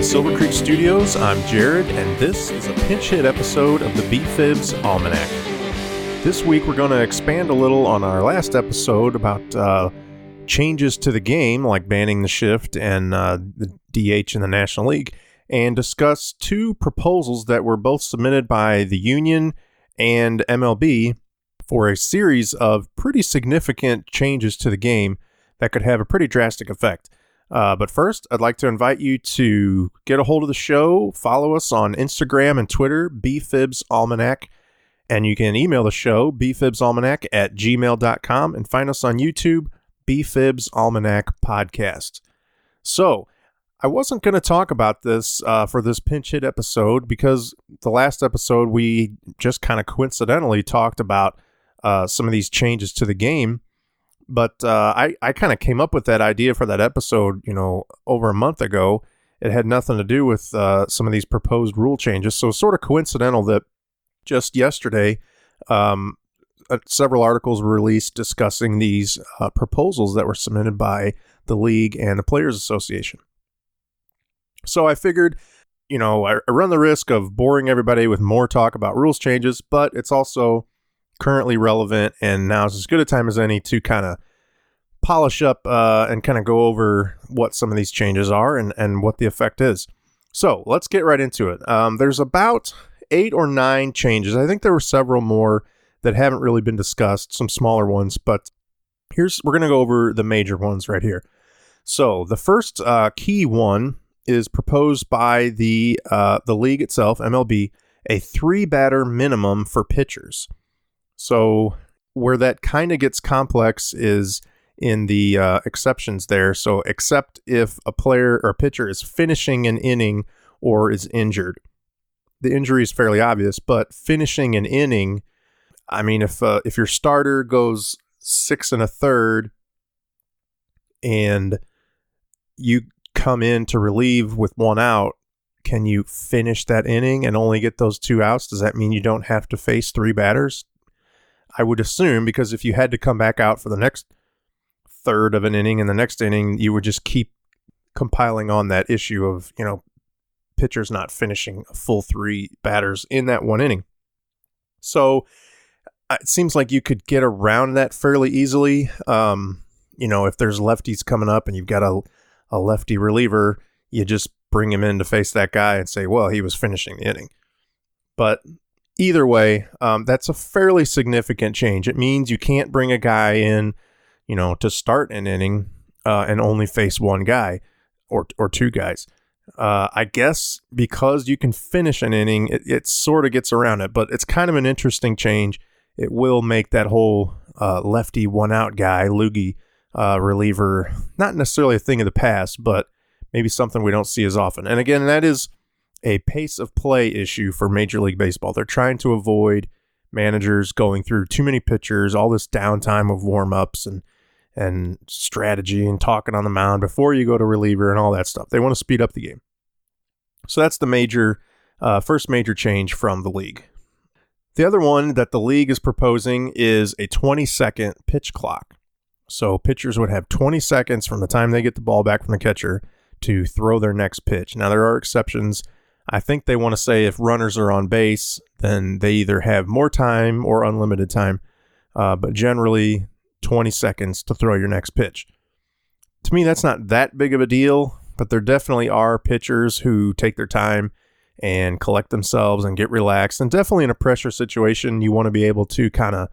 Silver Creek Studios, I'm Jared, and this is a pinch hit episode of the BFIBs Almanac. This week we're going to expand a little on our last episode about changes to the game, like banning the shift and the DH in the National League, and discuss two proposals that were both submitted by the Union and MLB for a series of pretty significant changes to the game that could have a pretty drastic effect. But first, I'd like to invite you to get a hold of the show. Follow us on Instagram and Twitter, BFIBs Almanac. And you can email the show, bfibsalmanac@gmail.com. And find us on YouTube, BFIBs Almanac Podcast. So, I wasn't going to talk about this for this pinch hit episode because the last episode we just kind of coincidentally talked about some of these changes to the game. But I kind of came up with that idea for that episode, over a month ago. It had nothing to do with some of these proposed rule changes. So sort of coincidental that just yesterday, several articles were released discussing these proposals that were submitted by the league and the Players Association. So I figured, I run the risk of boring everybody with more talk about rules changes, but it's also currently relevant, and now is as good a time as any to kind of polish up and kind of go over what some of these changes are and what the effect is. So let's get right into it. There's about 8 or 9 changes. I think there were several more that haven't really been discussed, some smaller ones, but we're going to go over the major ones right here. So the first key one is proposed by the league itself, MLB, a 3-batter minimum for pitchers. So where that kind of gets complex is in the exceptions there. So except if a player or a pitcher is finishing an inning or is injured. The injury is fairly obvious, but finishing an inning, I mean, if your starter goes 6 1/3 and you come in to relieve with 1 out, can you finish that inning and only get those 2 outs? Does that mean you don't have to face 3 batters? I would assume, because if you had to come back out for the next third of an inning and the next inning, you would just keep compiling on that issue of, pitchers not finishing a full 3 batters in that 1 inning. So it seems like you could get around that fairly easily. If there's lefties coming up and you've got a lefty reliever, you just bring him in to face that guy and say, well, he was finishing the inning. But either way, that's a fairly significant change. It means you can't bring a guy in, to start an inning and only face 1 guy or 2 guys. I guess because you can finish an inning, it sort of gets around it, but it's kind of an interesting change. It will make that whole lefty 1-out guy, loogie reliever, not necessarily a thing of the past, but maybe something we don't see as often. And again, that is a pace of play issue for Major League Baseball. They're trying to avoid managers going through too many pitchers, all this downtime of warm-ups and strategy and talking on the mound before you go to reliever and all that stuff. They want to speed up the game. So that's the first major change from the league. The other one that the league is proposing is a 20-second pitch clock. So pitchers would have 20 seconds from the time they get the ball back from the catcher to throw their next pitch. Now, there are exceptions. I think they want to say if runners are on base, then they either have more time or unlimited time, but generally 20 seconds to throw your next pitch. To me, that's not that big of a deal, but there definitely are pitchers who take their time and collect themselves and get relaxed. And definitely in a pressure situation, you want to be able to kind of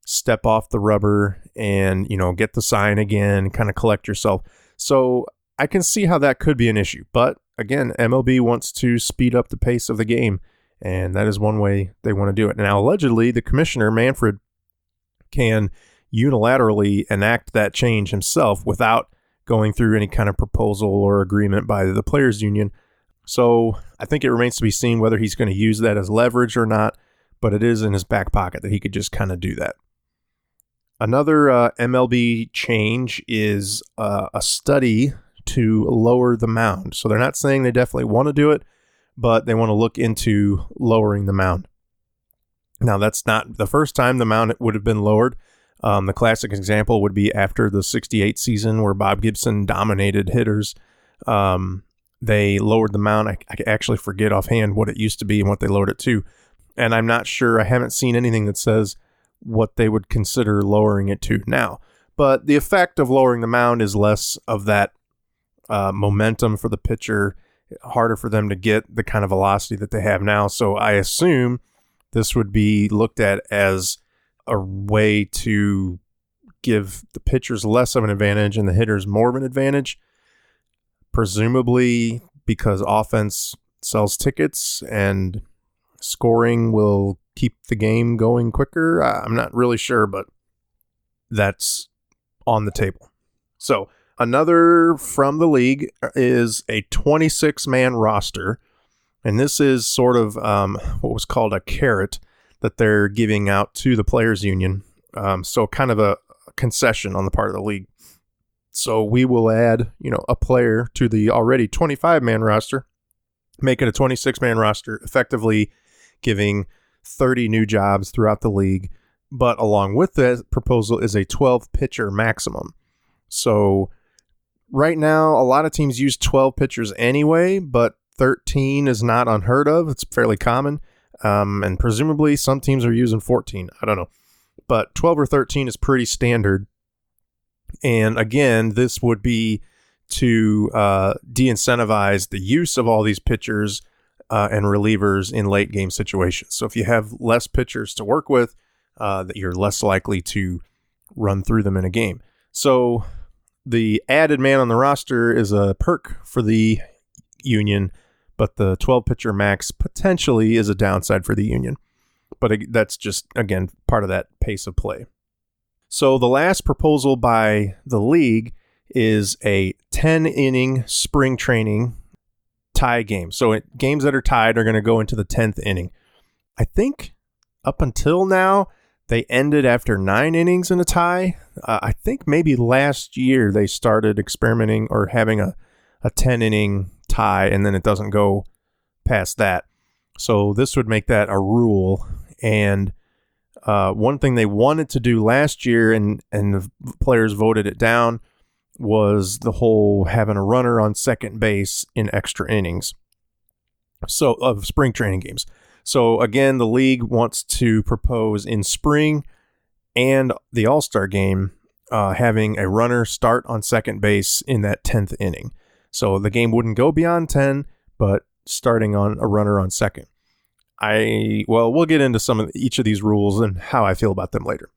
step off the rubber and, get the sign again, kind of collect yourself. So I can see how that could be an issue. But again, MLB wants to speed up the pace of the game, and that is one way they want to do it. Now, allegedly, the commissioner, Manfred, can unilaterally enact that change himself without going through any kind of proposal or agreement by the players' union. So I think it remains to be seen whether he's going to use that as leverage or not, but it is in his back pocket that he could just kind of do that. Another MLB change is a study to lower the mound. So they're not saying they definitely want to do it, but they want to look into lowering the mound. Now, that's not the first time the mound would have been lowered. The classic example would be after the 68 season where Bob Gibson dominated hitters. They lowered the mound. I actually forget offhand what it used to be and what they lowered it to. And I'm not sure. I haven't seen anything that says what they would consider lowering it to now. But the effect of lowering the mound is less of that momentum for the pitcher, harder for them to get the kind of velocity that they have now. So I assume this would be looked at as a way to give the pitchers less of an advantage and the hitters more of an advantage, presumably because offense sells tickets and scoring will keep the game going quicker. I'm not really sure, but that's on the table. So another from the league is a 26-man roster, and this is sort of what was called a carrot that they're giving out to the players' union. So kind of a concession on the part of the league. So we will add, a player to the already 25-man roster, make it a 26-man roster, effectively giving 30 new jobs throughout the league. But along with that proposal is a 12-pitcher maximum. So right now, a lot of teams use 12 pitchers anyway, but 13 is not unheard of. It's fairly common. And presumably some teams are using 14. I don't know. But 12 or 13 is pretty standard. And again, this would be to de-incentivize the use of all these pitchers and relievers in late game situations. So if you have less pitchers to work with, that you're less likely to run through them in a game. So the added man on the roster is a perk for the union, but the 12-pitcher max potentially is a downside for the union. But that's just, again, part of that pace of play. So the last proposal by the league is a 10-inning spring training tie game. So games that are tied are going to go into the 10th inning. I think up until now, they ended after 9 innings in a tie. I think maybe last year they started experimenting or having a 10-inning tie, and then it doesn't go past that. So this would make that a rule. And one thing they wanted to do last year, and the players voted it down, was the whole having a runner on second base in extra innings. So of spring training games. So again, the league wants to propose in spring and the All-Star game having a runner start on second base in that 10th inning. So the game wouldn't go beyond 10, but starting on a runner on second. We'll get into some of each of these rules and how I feel about them later.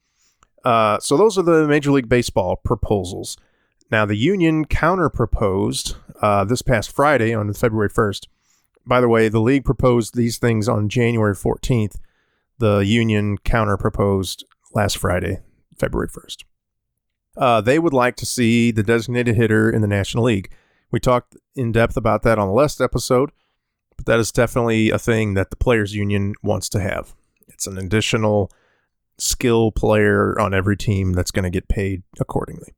So those are the Major League Baseball proposals. Now, the union counter-proposed this past Friday on February 1st. By the way, the league proposed these things on January 14th. The union counter-proposed last Friday, February 1st. They would like to see the designated hitter in the National League. We talked in depth about that on the last episode, but that is definitely a thing that the players' union wants to have. It's an additional skill player on every team that's going to get paid accordingly.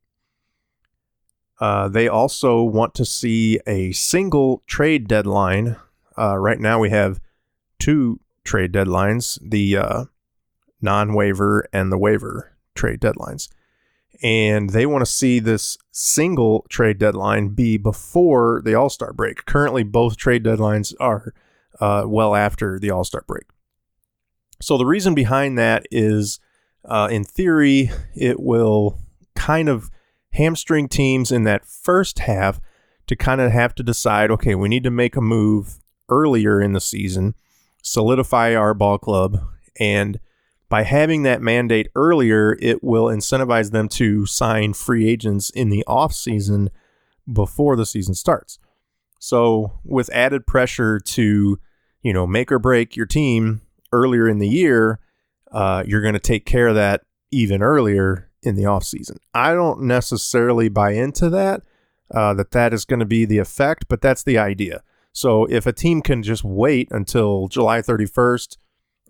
They also want to see a single trade deadline. Right now we have 2 trade deadlines, the non-waiver and the waiver trade deadlines. And they want to see this single trade deadline be before the All-Star break. Currently, both trade deadlines are well after the All-Star break. So the reason behind that is, in theory, it will kind of hamstring teams in that first half to kind of have to decide, okay, we need to make a move earlier in the season, solidify our ball club, and by having that mandate earlier, it will incentivize them to sign free agents in the offseason before the season starts. So with added pressure to, make or break your team earlier in the year, you're going to take care of that even earlier in the offseason. I don't necessarily buy into that, that is going to be the effect, but that's the idea. So if a team can just wait until July 31st,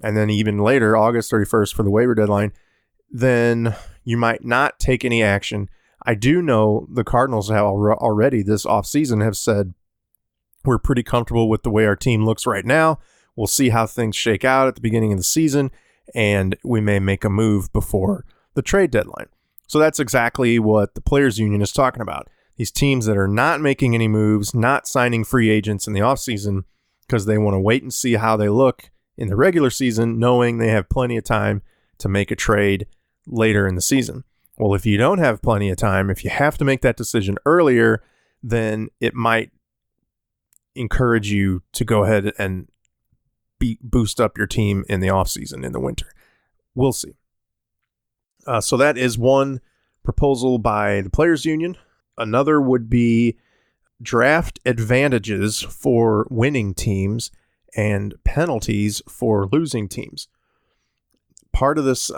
and then even later, August 31st for the waiver deadline, then You might not take any action. I do know the Cardinals have already this offseason have said, we're pretty comfortable with the way our team looks right now. We'll see how things shake out at the beginning of the season, and we may make a move before the trade deadline. So that's exactly what the Players Union is talking about. These teams that are not making any moves, not signing free agents in the offseason because they want to wait and see how they look in the regular season, knowing they have plenty of time to make a trade later in the season. Well, if you don't have plenty of time, if you have to make that decision earlier, then it might encourage you to go ahead and boost up your team in the offseason in the winter. We'll see. So that is one proposal by the Players Union. Another would be draft advantages for winning teams and penalties for losing teams. Part of this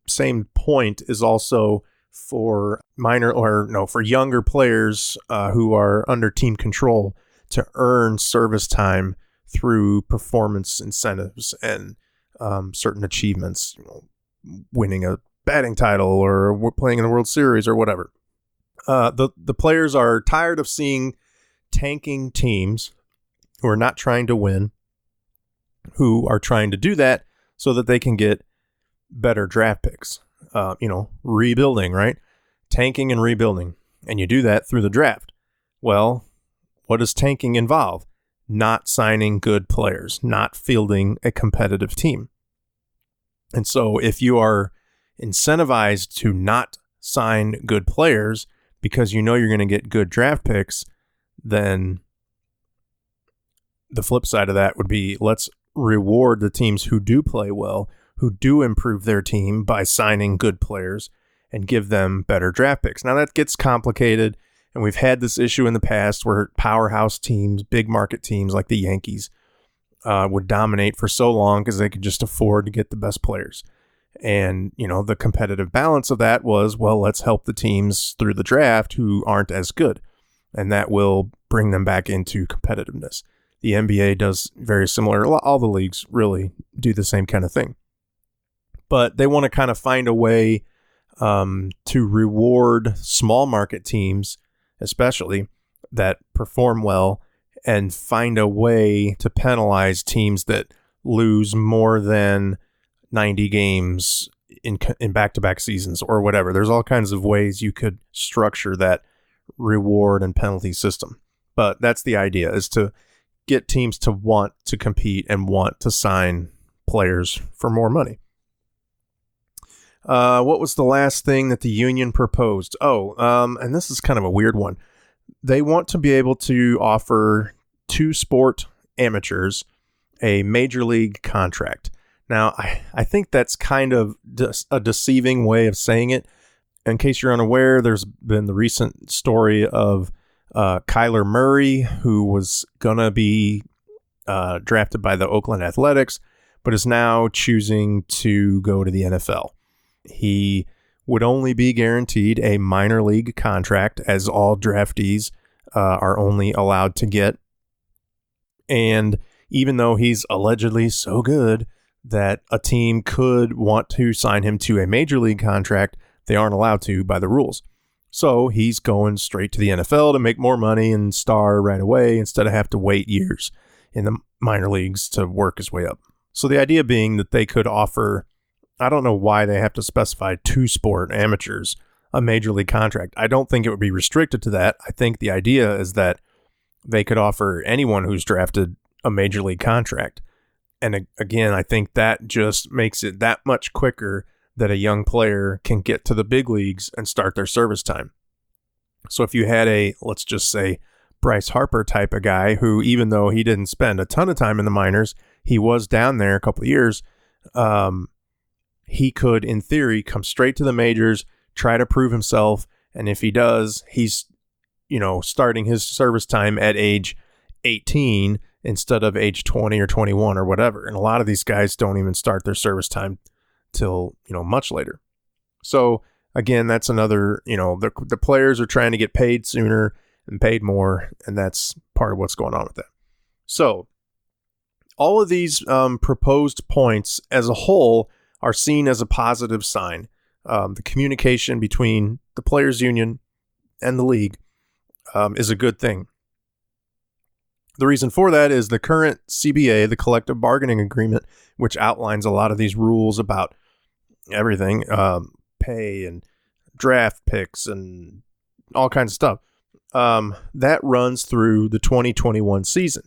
same point is also for for younger players who are under team control to earn service time through performance incentives and certain achievements, winning a batting title or playing in the World Series or whatever. The players are tired of seeing tanking teams who are not trying to win, who are trying to do that so that they can get better draft picks. Rebuilding, right? Tanking and rebuilding. And you do that through the draft. Well, what does tanking involve? Not signing good players, not fielding a competitive team. And so if you are incentivized to not sign good players because you know you're going to get good draft picks, then the flip side of that would be, let's reward the teams who do play well, who do improve their team by signing good players and give them better draft picks. Now that gets complicated, and we've had this issue in the past where powerhouse teams, big market teams like the Yankees would dominate for so long because they could just afford to get the best players. And, the competitive balance of that was, well, let's help the teams through the draft who aren't as good. And that will bring them back into competitiveness. The NBA does very similar. All the leagues really do the same kind of thing. But they want to kind of find a way to reward small market teams, especially, that perform well, and find a way to penalize teams that lose more than 90 games in back-to-back seasons or whatever. There's all kinds of ways you could structure that reward and penalty system. But that's the idea, is to get teams to want to compete and want to sign players for more money. What was the last thing that the union proposed? And this is kind of a weird one. They want to be able to offer two-sport amateurs a major league contract. Now, I think that's kind of a deceiving way of saying it. In case you're unaware, there's been the recent story of Kyler Murray, who was going to be drafted by the Oakland Athletics, but is now choosing to go to the NFL. He would only be guaranteed a minor league contract, as all draftees are only allowed to get. And even though he's allegedly so good that a team could want to sign him to a major league contract, they aren't allowed to by the rules. So he's going straight to the NFL to make more money and star right away instead of have to wait years in the minor leagues to work his way up. So the idea being that they could offer, I don't know why they have to specify two-sport amateurs a major league contract. I don't think it would be restricted to that. I think the idea is that they could offer anyone who's drafted a major league contract. And again, I think that just makes it that much quicker that a young player can get to the big leagues and start their service time. So if you had let's just say, Bryce Harper type of guy who, even though he didn't spend a ton of time in the minors, he was down there a couple of years, he could, in theory, come straight to the majors, try to prove himself, and if he does, he's, starting his service time at age 18 instead of age 20 or 21 or whatever. And a lot of these guys don't even start their service time till, much later. So again, that's another, the players are trying to get paid sooner and paid more, and that's part of what's going on with that. So all of these proposed points as a whole are seen as a positive sign. The communication between the players' union and the league is a good thing. The reason for that is the current CBA, the collective bargaining agreement, which outlines a lot of these rules about everything, pay and draft picks and all kinds of stuff. That runs through the 2021 season.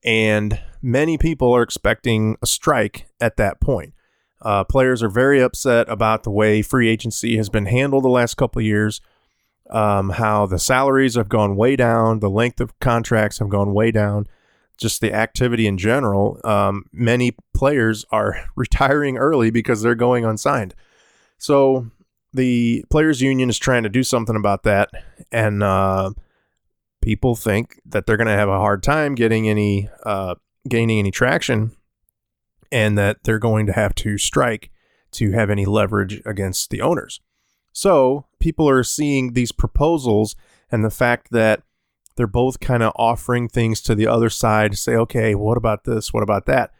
And many people are expecting a strike at that point. Players are very upset about the way free agency has been handled the last couple of years, how the salaries have gone way down, the length of contracts have gone way down, just the activity in general. Many players are retiring early because they're going unsigned. So the players' union is trying to do something about that, and people think that they're going to have a hard time gaining any traction, and that they're going to have to strike to have any leverage against the owners. So people are seeing these proposals, and the fact that they're both kind of offering things to the other side to say, okay, what about this? What about that?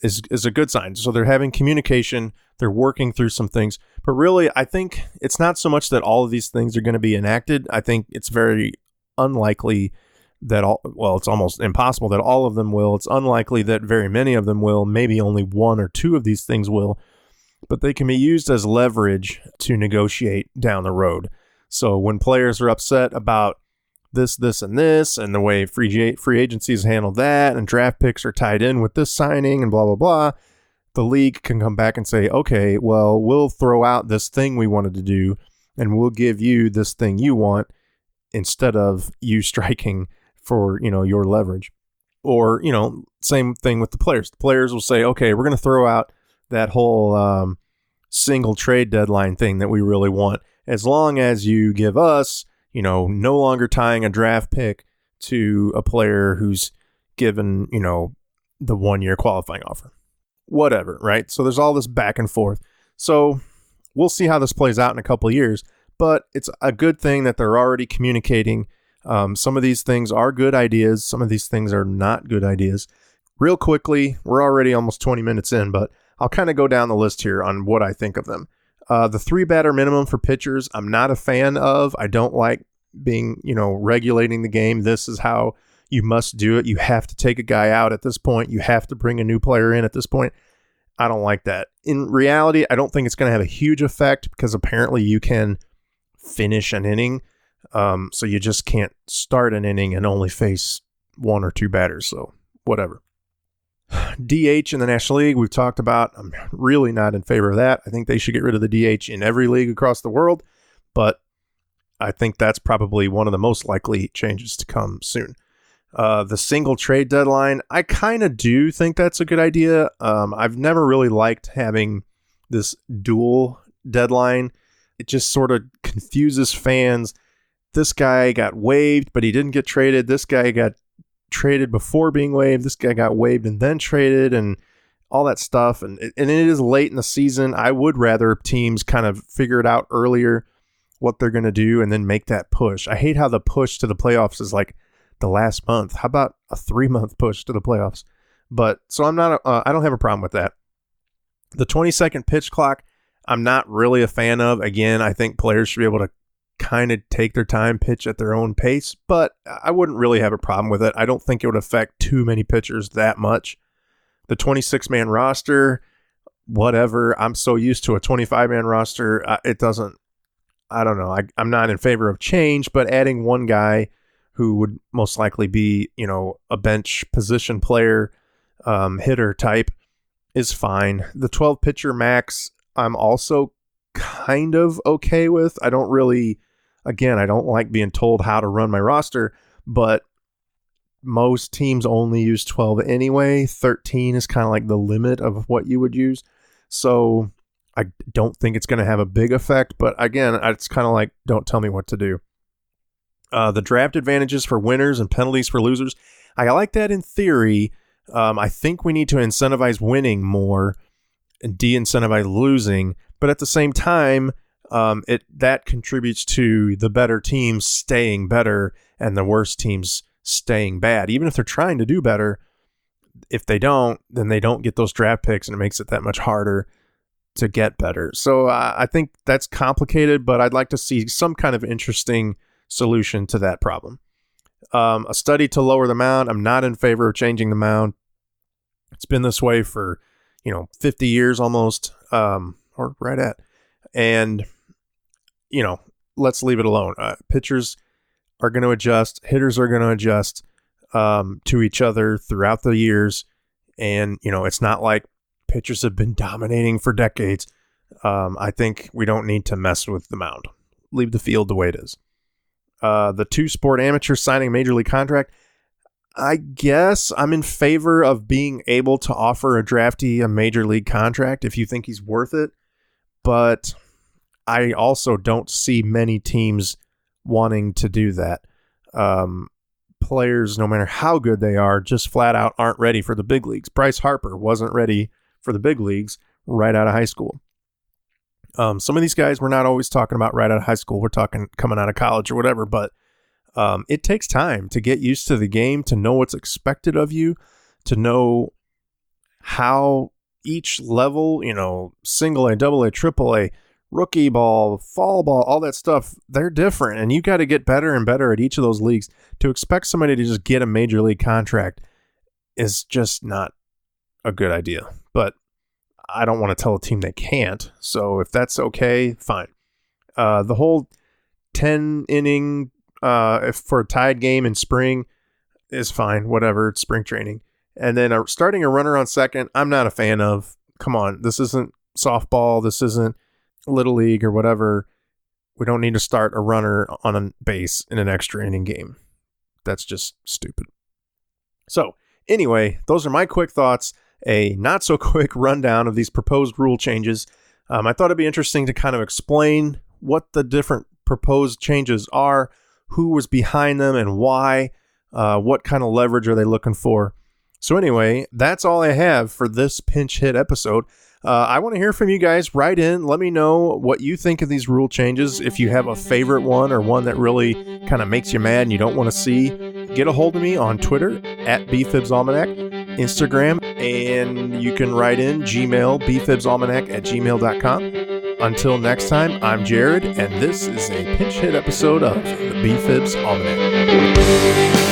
Is a good sign. So they're having communication. They're working through some things. But really, I think it's not so much that all of these things are going to be enacted. I think it's very unlikely that it's almost impossible that all of them will. It's unlikely that very many of them will. Maybe only one or two of these things will. But they can be used as leverage to negotiate down the road. So when players are upset about this, and this, and the way free agencies handle that, and draft picks are tied in with this signing, and blah, blah, blah, the league can come back and say, okay, well, we'll throw out this thing we wanted to do, and we'll give you this thing you want instead of you striking for, your leverage. Or, same thing with the players. The players will say, okay, we're going to throw out that whole single trade deadline thing that we really want, as long as you give us, no longer tying a draft pick to a player who's given, the 1 year qualifying offer. Whatever, right? So there's all this back and forth. So we'll see how this plays out in a couple of years, but it's a good thing that they're already communicating. Some of these things are good ideas. Some of these things are not good ideas. Real quickly, we're already almost 20 minutes in, but I'll kind of go down the list here on what I think of them. The 3-batter minimum for pitchers, I'm not a fan of. I don't like being, regulating the game. This is how you must do it. You have to take a guy out at this point. You have to bring a new player in at this point. I don't like that. In reality, I don't think it's going to have a huge effect because apparently you can finish an inning. So you just can't start an inning and only face 1 or 2 batters. So whatever. DH in the National League, we've talked about. I'm really not in favor of that. I think they should get rid of the DH in every league across the world, but I think that's probably one of the most likely changes to come soon. The single trade deadline, I kind of do think that's a good idea. I've never really liked having this dual deadline. It just sort of confuses fans. This guy got waived, but he didn't get traded. This guy got traded before being waived. This guy got waived and then traded, and all that stuff. And it is late in the season. I would rather teams kind of figure it out earlier what they're going to do and then make that push. I hate how the push to the playoffs is like the last month. How about a 3-month push to the playoffs? But so I don't have a problem with that. The 20-second pitch clock, I'm not really a fan of. Again, I think players should be able to kind of take their time, pitch at their own pace, but I wouldn't really have a problem with it. I don't think it would affect too many pitchers that much. The 26-man roster, whatever. I'm so used to a 25-man roster. It doesn't, I don't know. I'm not in favor of change, but adding one guy who would most likely be, a bench position player, hitter type is fine. The 12 pitcher max, I'm also kind of okay with. I don't like being told how to run my roster, but most teams only use 12 anyway. 13 is kind of like the limit of what you would use. So I don't think it's going to have a big effect, but again, it's kind of like, don't tell me what to do. The draft advantages for winners and penalties for losers, I like that in theory. I think we need to incentivize winning more and de-incentivize losing, but at the same time, that contributes to the better teams staying better and the worst teams staying bad. Even if they're trying to do better, if they don't, then they don't get those draft picks, and it makes it that much harder to get better. So I think that's complicated, but I'd like to see some kind of interesting solution to that problem. A study to lower the mound. I'm not in favor of changing the mound. It's been this way for, 50 years almost, or right at. And, let's leave it alone. Pitchers are going to adjust. Hitters are going to adjust to each other throughout the years. And, it's not like pitchers have been dominating for decades. I think we don't need to mess with the mound. Leave the field the way it is. The two-sport amateur signing a major league contract. I guess I'm in favor of being able to offer a draftee a major league contract if you think he's worth it. But I also don't see many teams wanting to do that. Players, no matter how good they are, just flat out aren't ready for the big leagues. Bryce Harper wasn't ready for the big leagues right out of high school. Some of these guys we're not always talking about right out of high school. We're talking coming out of college or whatever, but it takes time to get used to the game, to know what's expected of you, to know how each level, single A, double A, triple A, rookie ball, fall ball, all that stuff, they're different. And you got to get better and better at each of those leagues. To expect somebody to just get a major league contract is just not a good idea. But I don't want to tell a team they can't. So if that's okay, fine. The whole 10 inning if for a tied game in spring is fine. Whatever. It's spring training. And then starting a runner on second, I'm not a fan of. Come on. This isn't softball. This isn't Little League or whatever. We don't need to start a runner on a base in an extra inning game. That's just stupid. So anyway, those are my quick thoughts. A not so quick rundown of these proposed rule changes. I thought it'd be interesting to kind of explain what the different proposed changes are, who was behind them and why, what kind of leverage are they looking for. So anyway, that's all I have for this pinch hit episode. I want to hear from you guys. Write in. Let me know what you think of these rule changes. If you have a favorite one or one that really kind of makes you mad and you don't want to see, get a hold of me on Twitter at BFIBs Almanac, Instagram, and you can write in Gmail, bfibsalmanac@gmail.com. Until next time, I'm Jared, and this is a pinch hit episode of the BFIBs Almanac.